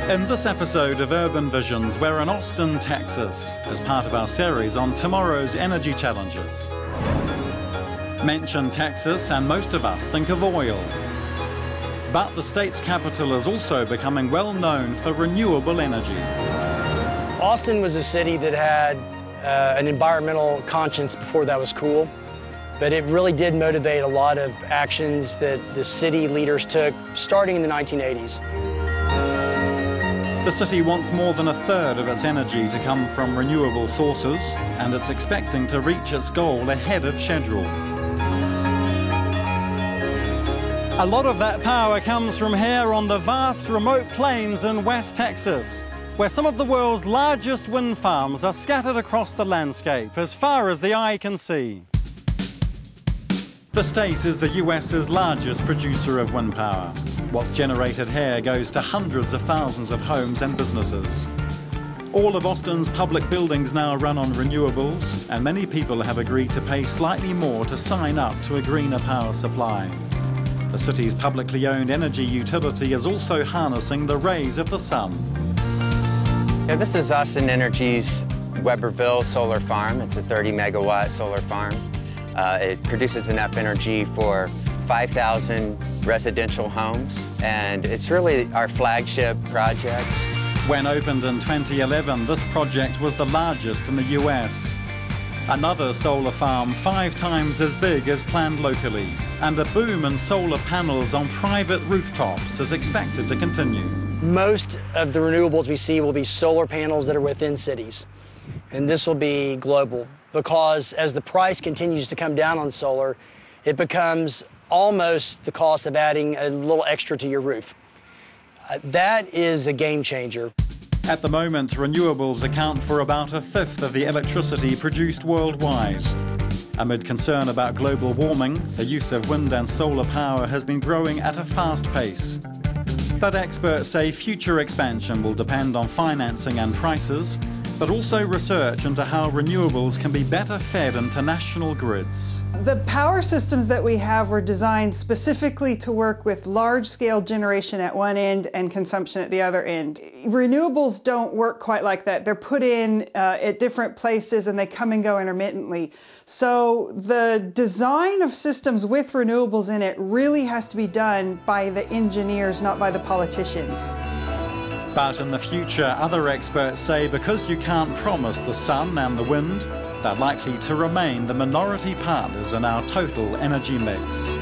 In this episode of Urban Visions, we're in Austin, Texas, as part of our series on tomorrow's energy challenges. Mention Texas and most of us think of oil. But the state's capital is also becoming well known for renewable energy. Austin was a city that had an environmental conscience before that was cool, but it really did motivate a lot of actions that the city leaders took starting in the 1980s. The city wants more than a third of its energy to come from renewable sources, and it's expecting to reach its goal ahead of schedule. A lot of that power comes from here on the vast remote plains in West Texas, where some of the world's largest wind farms are scattered across the landscape as far as the eye can see. The state is the US's largest producer of wind power. What's generated here goes to hundreds of thousands of homes and businesses. All of Austin's public buildings now run on renewables, and many people have agreed to pay slightly more to sign up to a greener power supply. The city's publicly owned energy utility is also harnessing the rays of the sun. Yeah, this is Austin Energy's Weberville solar farm. It's a 30-megawatt solar farm. It produces enough energy for 5,000 residential homes, and it's really our flagship project. When opened in 2011, this project was the largest in the US. Another solar farm 5 times as big is planned locally, and a boom in solar panels on private rooftops is expected to continue. Most of the renewables we see will be solar panels that are within cities, and this will be global, because as the price continues to come down on solar, it becomes almost the cost of adding a little extra to your roof. That is a game changer. At the moment, renewables account for about a fifth of the electricity produced worldwide. Amid concern about global warming, the use of wind and solar power has been growing at a fast pace. But experts say future expansion will depend on financing and prices, but also research into how renewables can be better fed into national grids. The power systems that we have were designed specifically to work with large-scale generation at one end and consumption at the other end. Renewables don't work quite like that. They're put in at different places and they come and go intermittently. So the design of systems with renewables in it really has to be done by the engineers, not by the politicians. But in the future, other experts say because you can't promise the sun and the wind, they're likely to remain the minority partners in our total energy mix.